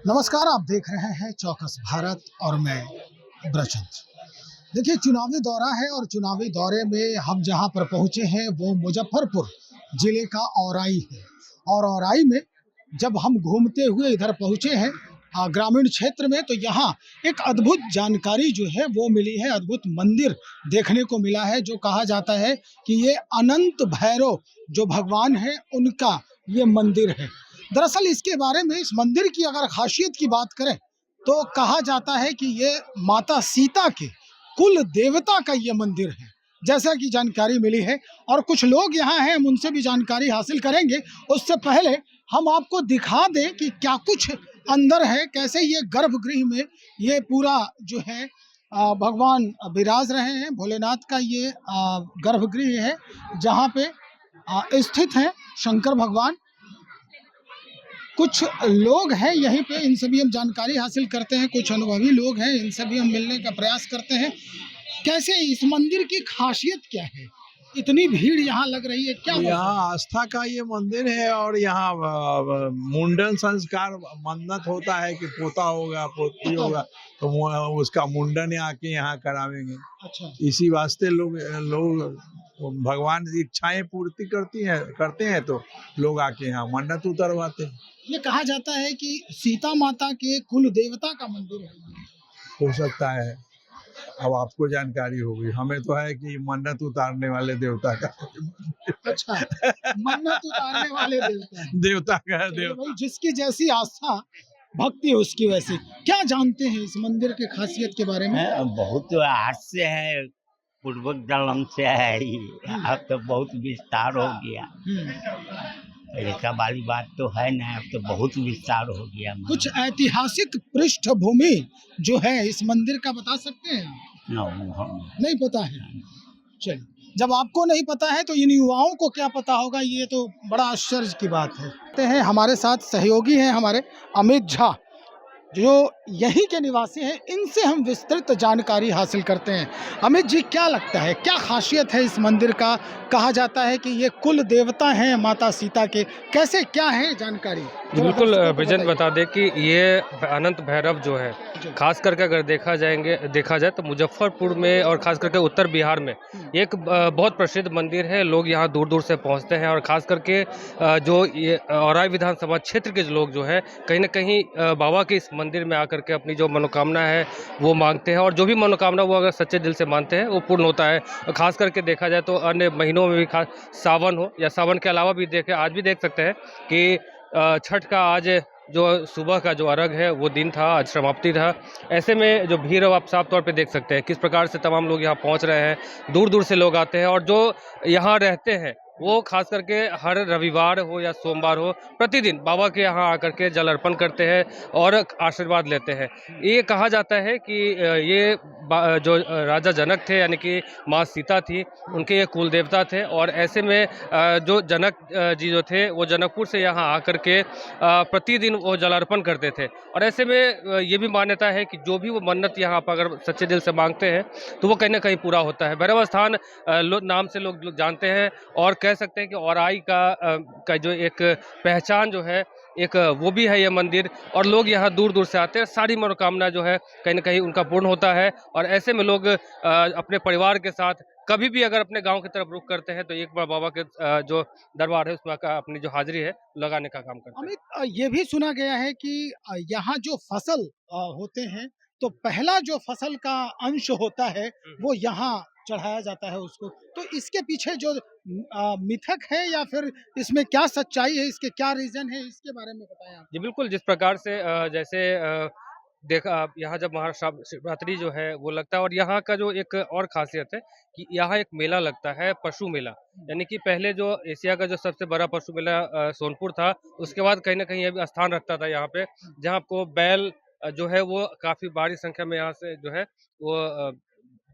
नमस्कार, आप देख रहे हैं चौकस भारत और मैं ब्रजचंद। देखिए, चुनावी दौरा है और चुनावी दौरे में हम जहां पर पहुंचे हैं वो मुजफ्फरपुर जिले का औराई है। और औराई में जब हम घूमते हुए इधर पहुंचे हैं ग्रामीण क्षेत्र में, तो यहाँ एक अद्भुत जानकारी जो है वो मिली है। अद्भुत मंदिर देखने को मिला है, जो कहा जाता है कि ये अनंत भैरव जो भगवान है उनका ये मंदिर है। दरअसल इसके बारे में, इस मंदिर की अगर खासियत की बात करें तो कहा जाता है कि ये माता सीता के कुल देवता का ये मंदिर है, जैसा कि जानकारी मिली है। और कुछ लोग यहाँ हैं, हम उनसे भी जानकारी हासिल करेंगे। उससे पहले हम आपको दिखा दें कि क्या कुछ अंदर है, कैसे ये गर्भगृह में ये पूरा जो है भगवान विराज रहे हैं। भोलेनाथ का ये गर्भगृह है जहाँ पे स्थित हैं शंकर भगवान। कुछ लोग हैं यहीं पे, इनसे भी हम जानकारी हासिल करते हैं। कुछ अनुभवी लोग हैं, इनसे भी हम मिलने का प्रयास करते हैं। कैसे इस मंदिर की खासियत क्या है, इतनी भीड़ यहाँ लग रही है, क्या यहाँ आस्था का ये मंदिर है और यहाँ मुंडन संस्कार मन्नत होता है कि पोता होगा पोती होगा तो उसका मुंडन आके यहाँ करावेंगे। अच्छा, इसी वास्ते लोग लोग भगवान की इच्छाएं पूर्ति करते हैं तो लोग आके यहाँ मन्नत उतरवाते हैं। ये कहा जाता है कि सीता माता के कुल देवता का मंदिर है। हो सकता है, अब आपको जानकारी होगी, हमें तो है कि मन्नत उतारने वाले देवता का अच्छा, मन्नत उतारने वाले देवता है। देवता का चलिए भाई, जिसकी जैसी आस्था भक्ति है उसकी वैसी। क्या जानते हैं इस मंदिर की खासियत के बारे में? बहुत आज से है, पूर्वक जन्म से है ही। अब तो बहुत विस्तार हो गया। ऐसा वाली बात तो है ना, अब तो बहुत विस्तार हो गया। कुछ ऐतिहासिक पृष्ठभूमि जो है इस मंदिर का बता सकते हैं? नहीं पता है। चलिए, जब आपको नहीं पता है तो इन युवाओं को क्या पता होगा, ये तो बड़ा आश्चर्य की बात है। हमारे साथ सहयोगी हैं हमारे अमित झा, जो यहीं के निवासी हैं। इनसे हम विस्तृत जानकारी हासिल करते हैं। अमित जी, क्या लगता है, क्या खासियत है इस मंदिर का? कहा जाता है कि ये कुल देवता हैं माता सीता के, कैसे क्या है जानकारी? बिल्कुल विजन बता दे कि ये अनंत भैरव जो है, खास करके अगर देखा जाए तो मुजफ्फरपुर में और खास करके उत्तर बिहार में एक बहुत प्रसिद्ध मंदिर है। लोग यहाँ दूर दूर से पहुँचते हैं और खास करके जो ये औराई विधानसभा क्षेत्र के लोग जो हैं, कहीं ना कहीं बाबा के इस मंदिर में आकर के अपनी जो मनोकामना है वो मांगते हैं। और जो भी मनोकामना वो अगर सच्चे दिल से मानते हैं वो पूर्ण होता है। और खास करके देखा जाए तो अन्य महीनों में भी, खास सावन हो या सावन के अलावा भी आज भी देख सकते हैं कि छठ का आज जो सुबह का जो अर्घ है वो दिन था, आज समाप्ति था। ऐसे में जो भीड़ आप साफ तौर पे देख सकते हैं किस प्रकार से तमाम लोग यहाँ पहुँच रहे हैं। दूर दूर से लोग आते हैं और जो यहाँ रहते हैं वो खास करके हर रविवार हो या सोमवार हो, प्रतिदिन बाबा के यहाँ आकर के जल अर्पण करते हैं और आशीर्वाद लेते हैं। ये कहा जाता है कि ये जो राजा जनक थे, यानी कि माँ सीता थी, उनके ये कुल देवता थे। और ऐसे में जो जनक जी जो थे वो जनकपुर से यहाँ आकर के प्रतिदिन वो जल अर्पण करते थे। और ऐसे में ये भी मान्यता है कि जो भी वो मन्नत यहाँ पर अगर सच्चे दिल से मांगते हैं तो वो कहीं ना कहीं पूरा होता है। भैरव स्थान नाम से लोग जानते हैं और कह सकते हैं कि औराई का जो एक पहचान जो है, एक वो भी है ये मंदिर। और लोग यहाँ दूर दूर से आते हैं, सारी मनोकामना जो है कहीं ना कहीं उनका पूर्ण होता है। और ऐसे में लोग अपने परिवार के साथ कभी भी अगर अपने गांव की तरफ रुख करते हैं तो एक बार बाबा के जो दरबार है उसमें अपनी जो हाजिरी है लगाने का काम करते हैं। अमित, ये भी सुना गया है कि यहाँ जो फसल होते हैं, तो पहला जो फसल का अंश होता है वो यहाँ चढ़ाया जाता है उसको। तो इसके पीछे जो मिथक है या फिर इसमें क्या सच्चाई है, इसके क्या रीजन है, इसके बारे में बताएं आप। जी बिल्कुल, जिस प्रकार से जैसे देखा आप यहाँ जब महाशिवरात्रि जो है वो लगता है। और यहाँ का जो एक और खासियत है कि यहाँ एक मेला लगता है, पशु मेला। यानी कि पहले जो एशिया का जो सबसे बड़ा पशु मेला सोनपुर था, उसके बाद कहीं ना कहीं अभी स्थान रखता था यहाँ पे, जहाँ आपको बैल जो है वो काफी बड़ी संख्या में यहाँ से जो है वो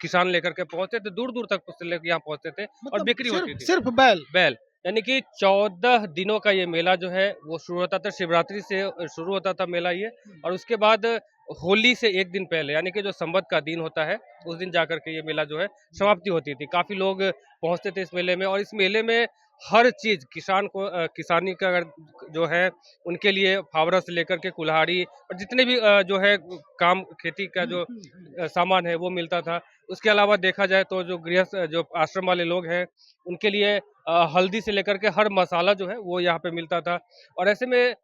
किसान लेकर के पहुंचते थे, दूर दूर तक उससे लेकर यहाँ पहुंचते थे और मतलब बिक्री होती थी। सिर्फ बैल? बैल, यानी कि 14 दिनों का ये मेला जो है वो शुरू होता था, शिवरात्रि से शुरू होता था मेला ये। और उसके बाद होली से एक दिन पहले, यानी कि जो संवत का दिन होता है, उस दिन जाकर के ये मेला जो है समाप्ति होती थी। काफी लोग पहुंचते थे इस मेले में। और इस मेले में हर चीज़ किसान को किसानी का अगर जो है उनके लिए फावड़ा से लेकर के कुल्हाड़ी और जितने भी जो है काम खेती का जो सामान है वो मिलता था। उसके अलावा देखा जाए तो जो गृहस्थ जो आश्रम वाले लोग हैं उनके लिए हल्दी से लेकर के हर मसाला जो है वो यहाँ पे मिलता था। और ऐसे में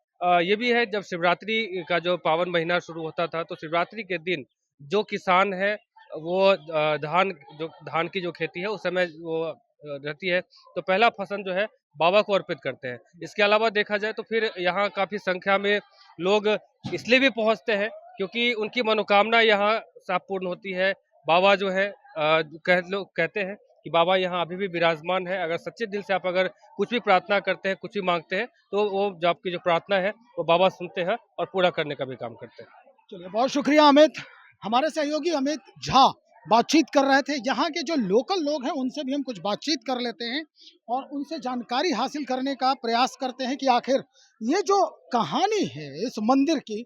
ये भी है जब शिवरात्रि का जो पावन महीना शुरू होता था तो शिवरात्रि के दिन जो किसान है वो धान की जो खेती है उस समय वो रहती है तो पहला फसल जो है बाबा को अर्पित करते हैं। इसके अलावा देखा जाए तो फिर यहाँ काफ़ी संख्या में लोग इसलिए भी पहुँचते हैं क्योंकि उनकी मनोकामना यहाँ सब पूर्ण होती है। बाबा जो है लोग कहते हैं कि बाबा यहाँ अभी भी विराजमान है। अगर सच्चे दिल से आप अगर कुछ भी प्रार्थना करते हैं, कुछ भी माँगते हैं, तो वो जो आपकी जो प्रार्थना है, वो बाबा सुनते हैं और पूरा करने का भी काम करते हैं। चलिए, बहुत शुक्रिया अमित। हमारे सहयोगी अमित झा बातचीत कर रहे थे। यहाँ के जो लोकल लोग हैं उनसे भी हम कुछ बातचीत कर लेते हैं और उनसे जानकारी हासिल करने का प्रयास करते हैं कि आखिर ये जो कहानी है इस मंदिर की,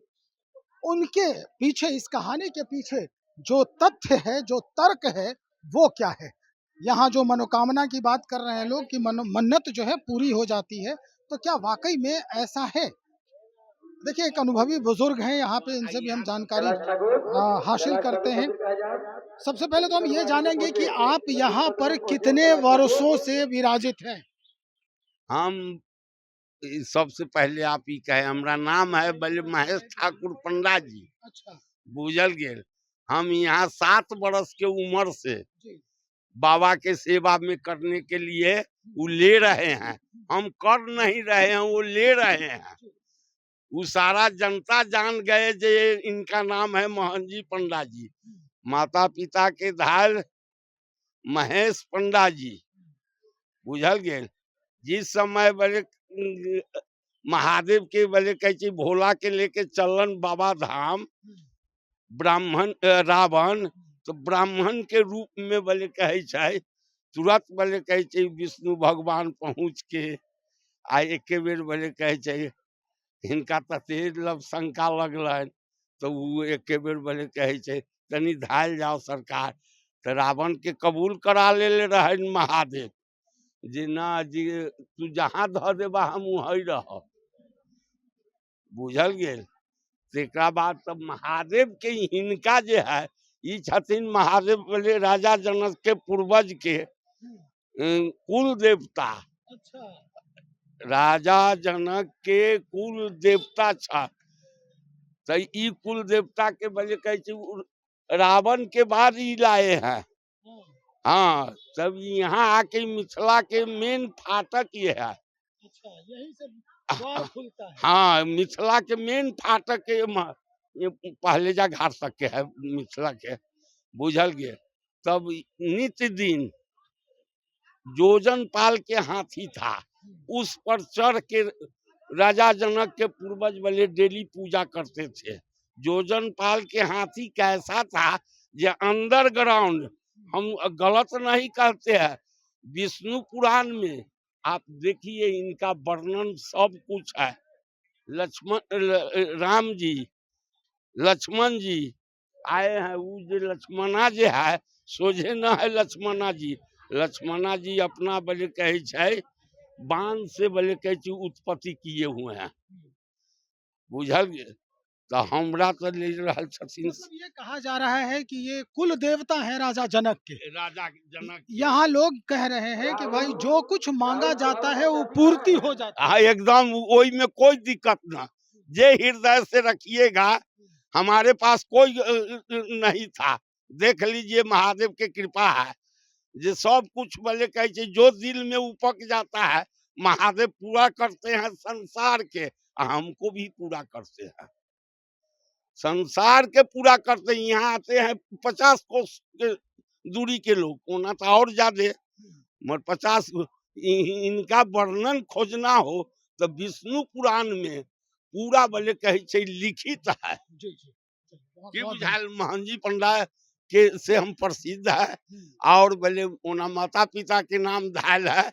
उनके पीछे, इस कहानी के पीछे जो तथ्य है, जो तर्क है, वो क्या है। यहाँ जो मनोकामना की बात कर रहे हैं लोग कि मन्नत जो है पूरी हो जाती है, तो क्या वाकई में ऐसा है? देखिए, एक अनुभवी बुजुर्ग हैं यहाँ पे, इनसे भी हम जानकारी हासिल करते हैं। सबसे पहले तो हम ये जानेंगे कि आप यहाँ पर कितने वर्षों से विराजित हैं? हम सबसे पहले आप ही कहे, हमारा नाम है बल्ले महेश ठाकुर पंडा जी। अच्छा बुझल गेल। हम यहाँ 7 बरस के उम्र से जी। बाबा के सेवा में करने के लिए वो ले रहे हैं। हम कर नहीं रहे हैं, वो ले रहे हैं। वो सारा जनता जान गए जे इनका नाम है मोहन जी पंडा जी। माता पिता के धाल महेश पंडा जी। बुझल गेल। जिस समय बड़े महादेव के बड़े कहे भोला के लेके चलन बाबा धाम, ब्राह्मण रावण तो ब्राह्मण के रूप में बले कहे तुरंत बले कहे विष्णु भगवान पहुँच के आ एक बेर बले कहे इनका तते लब शंका लगल तो वो एक बेर बले कहे तनी धायल जाओ सरकार। तो रावण के कबूल करा ले रहे महादेव जी, ना जी तू जहाँ ध देबा हम वही रह। बुझल गेल। तेकरा बाद तब महादेव के हिनका जे है ई छथिन महादेव बोले राजा जनक के पूर्वज के कुल देवता। अच्छा। राजा जनक के कुल देवता छ। तो ई कुल देवता के वजह कहे रावण के बाद ई लाए हैं। हाँ, तब यहाँ आके मिथिला के मेन फाटक ये है। अच्छा, यही से द्वार खुलता है। हाँ, मिथिला के मेन फाटक ये पहले जा घाट तक के है मिथिला के। बुझल गए। तब नित्य दिन जोजन पाल के हाथी था, उस पर चढ़ के राजा जनक के पूर्वज वाले डेली पूजा करते थे। जोजन पाल के हाथी कैसा था जो अंडरग्राउंड, हम गलत नहीं कहते हैं, विष्णु पुराण में आप देखिए इनका वर्णन सब कुछ है। राम जी लक्ष्मण जी आए हैं। वो जो लक्ष्मणा जी है सोझे न है लक्ष्मणा जी। लक्ष्मणा जी अपना बले कहे बाण से बले कहे उत्पत्ति किए हुए हैं। बुझल। तो हमरा तो ले रहा छथिन। मतलब ये कहा जा रहा है कि ये कुल देवता है राजा जनक के। राजा जनक यहाँ लोग कह रहे हैं कि भाई जो कुछ मांगा जाता है वो पूर्ति हो जाता है। हाँ, एकदम वही में कोई दिक्कत ना। जे हृदय से रखिएगा, हमारे पास कोई नहीं था। देख लीजिए महादेव की कृपा है जो सब कुछ भले कहे जो दिल में उपक जाता है महादेव पूरा करते हैं। संसार के हमको भी पूरा करते हैं, संसार के पूरा करते हैं। यहाँ आते हैं 50 कोस के दूरी के लोग, होना था और ज्यादा, मगर 50। इनका वर्णन खोजना हो तो विष्णु पुराण में पूरा बले कहे लिखित है। कि बुझाल मोहन जी पंडा के से हम प्रसिद्ध है और बले उना माता पिता के नाम धायल है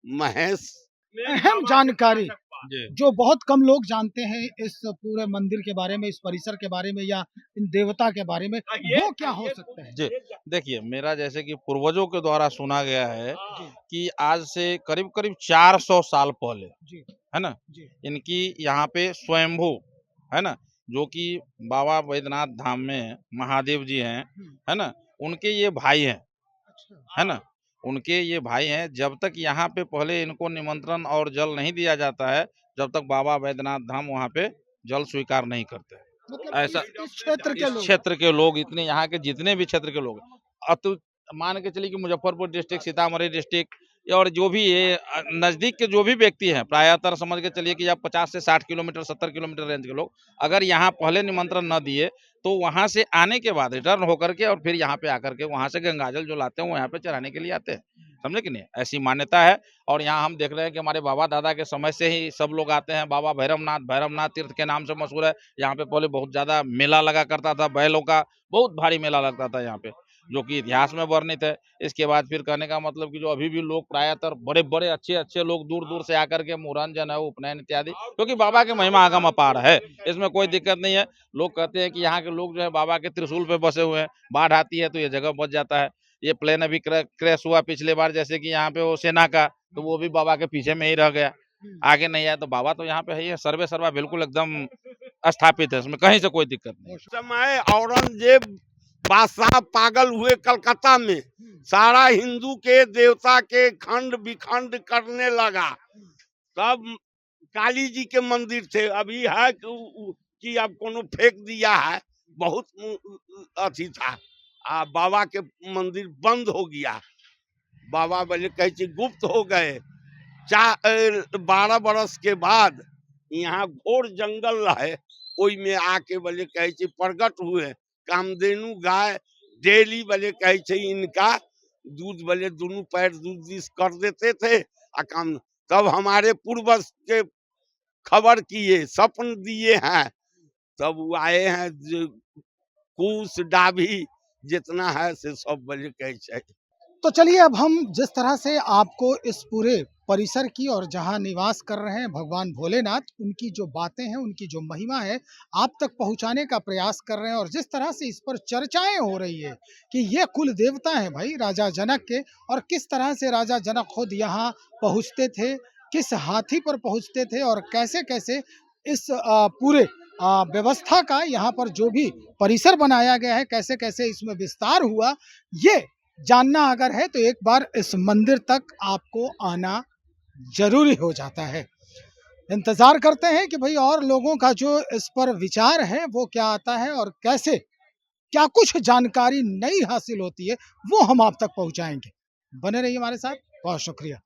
महेश। अहम जानकारी जी। जो बहुत कम लोग जानते हैं इस पूरे मंदिर के बारे में, इस परिसर के बारे में या इन देवता के बारे में, वो क्या हो सकता है? जी, देखिए मेरा जैसे कि पूर्वजों के द्वारा सुना गया है जी, कि आज से करीब-करीब 400 साल पहले, जी, है ना? जी। इनकी यहाँ पे स्वयंभू, है ना? जो कि बाबा बैद्यनाथ धाम में महादेव जी हैं, हुँ, है ना? उनके ये भाई हैं, अच्छा। है ना? उनके ये भाई हैं, जब तक यहाँ पे पहले इनको निमंत्रण और जल नहीं दिया जाता है, जब तक बाबा बैद्यनाथ धाम वहाँ पे जल स्वीकार नहीं करते। मतलब ऐसा इस क्षेत्र के इस लोग। क्षेत्र के लोग इतने यहाँ के जितने भी क्षेत्र के लोग हैं, अतु मान के चलिए कि मुजफ्फरपुर डिस्ट्रिक्ट, सीतामढ़ी डिस्ट्रिक्ट और जो भी ये नज़दीक के जो भी व्यक्ति हैं, प्रायतर समझ के चलिए कि आप 50 से 60 किलोमीटर, 70 किलोमीटर रेंज के लोग, अगर यहाँ पहले निमंत्रण न दिए, तो वहाँ से आने के बाद रिटर्न होकर के और फिर यहाँ पे आकर के वहाँ से गंगाजल जो लाते हैं, वो यहाँ पे चढ़ाने के लिए आते हैं। समझे कि नहीं? ऐसी मान्यता है और यहाँ हम देख रहे हैं कि हमारे बाबा दादा के समय से ही सब लोग आते हैं। बाबा भैरवनाथ, भैरवनाथ तीर्थ के नाम से मशहूर है। यहाँ पे पहले बहुत ज़्यादा मेला लगा करता था, बैलों का बहुत भारी मेला लगता था यहाँ पे, जो कि इतिहास में वर्णित है। इसके बाद फिर कहने का मतलब कि जो अभी भी लोग प्रायतर बड़े-बड़े, अच्छे-अच्छे लोग दूर-दूर से आकर के मुरन, जनेऊ, उपनयन इत्यादि, क्योंकि बाबा की महिमा अगम अपार है, इसमें कोई दिक्कत नहीं है। लोग कहते हैं कि यहाँ के लोग जो है बाबा के त्रिशूल पे बसे हुए हैं, बाढ़ आती है तो ये जगह बच जाता है। ये प्लेन अभी क्रैश हुआ पिछले बार, जैसे कि यहाँ पे वो सेना का, तो वो भी बाबा के पीछे में ही रह गया, आगे नहीं आया। तो बाबा तो यहाँ पे है ही है, सर्वे सर्वा बिल्कुल एकदम स्थापित है, इसमें कहीं से कोई दिक्कत नहीं। समय औरंगजेब बादशाह पागल हुए कलकत्ता में, सारा हिंदू के देवता के खंड विखंड करने लगा। तब काली जी के मंदिर थे, अभी है कि अब कोनो फेंक दिया है, बहुत अथी था। बाबा के मंदिर बंद हो गया। बाबा बोले कहे गुप्त हो गए। 12 बरस के बाद यहाँ घोर जंगल रहे, ओई में आके बोले कहे प्रगट हुए। कामधेनु गाय डेली बोले कहे इनका दूध बोले दोनों पैर दूध दिस कर देते थे। काम तब हमारे पूर्वज के खबर किए, स्वप्न दिए हैं, तब वो आए हैं। कूस डाभी जितना है से सब बोले कहे। तो चलिए अब हम जिस तरह से आपको इस पूरे परिसर की और जहां निवास कर रहे हैं भगवान भोलेनाथ, उनकी जो बातें हैं, उनकी जो महिमा है, आप तक पहुंचाने का प्रयास कर रहे हैं। और जिस तरह से इस पर चर्चाएं हो रही है कि ये कुल देवता हैं भाई राजा जनक के, और किस तरह से राजा जनक खुद यहाँ पहुँचते थे, किस हाथी पर पहुँचते थे और कैसे कैसे इस पूरे व्यवस्था का यहाँ पर जो भी परिसर बनाया गया है, कैसे कैसे इसमें विस्तार हुआ, ये जानना अगर है तो एक बार इस मंदिर तक आपको आना जरूरी हो जाता है। इंतजार करते हैं कि भाई और लोगों का जो इस पर विचार है वो क्या आता है और कैसे क्या कुछ जानकारी नई हासिल होती है, वो हम आप तक पहुंचाएंगे। बने रहिए हमारे साथ, बहुत शुक्रिया।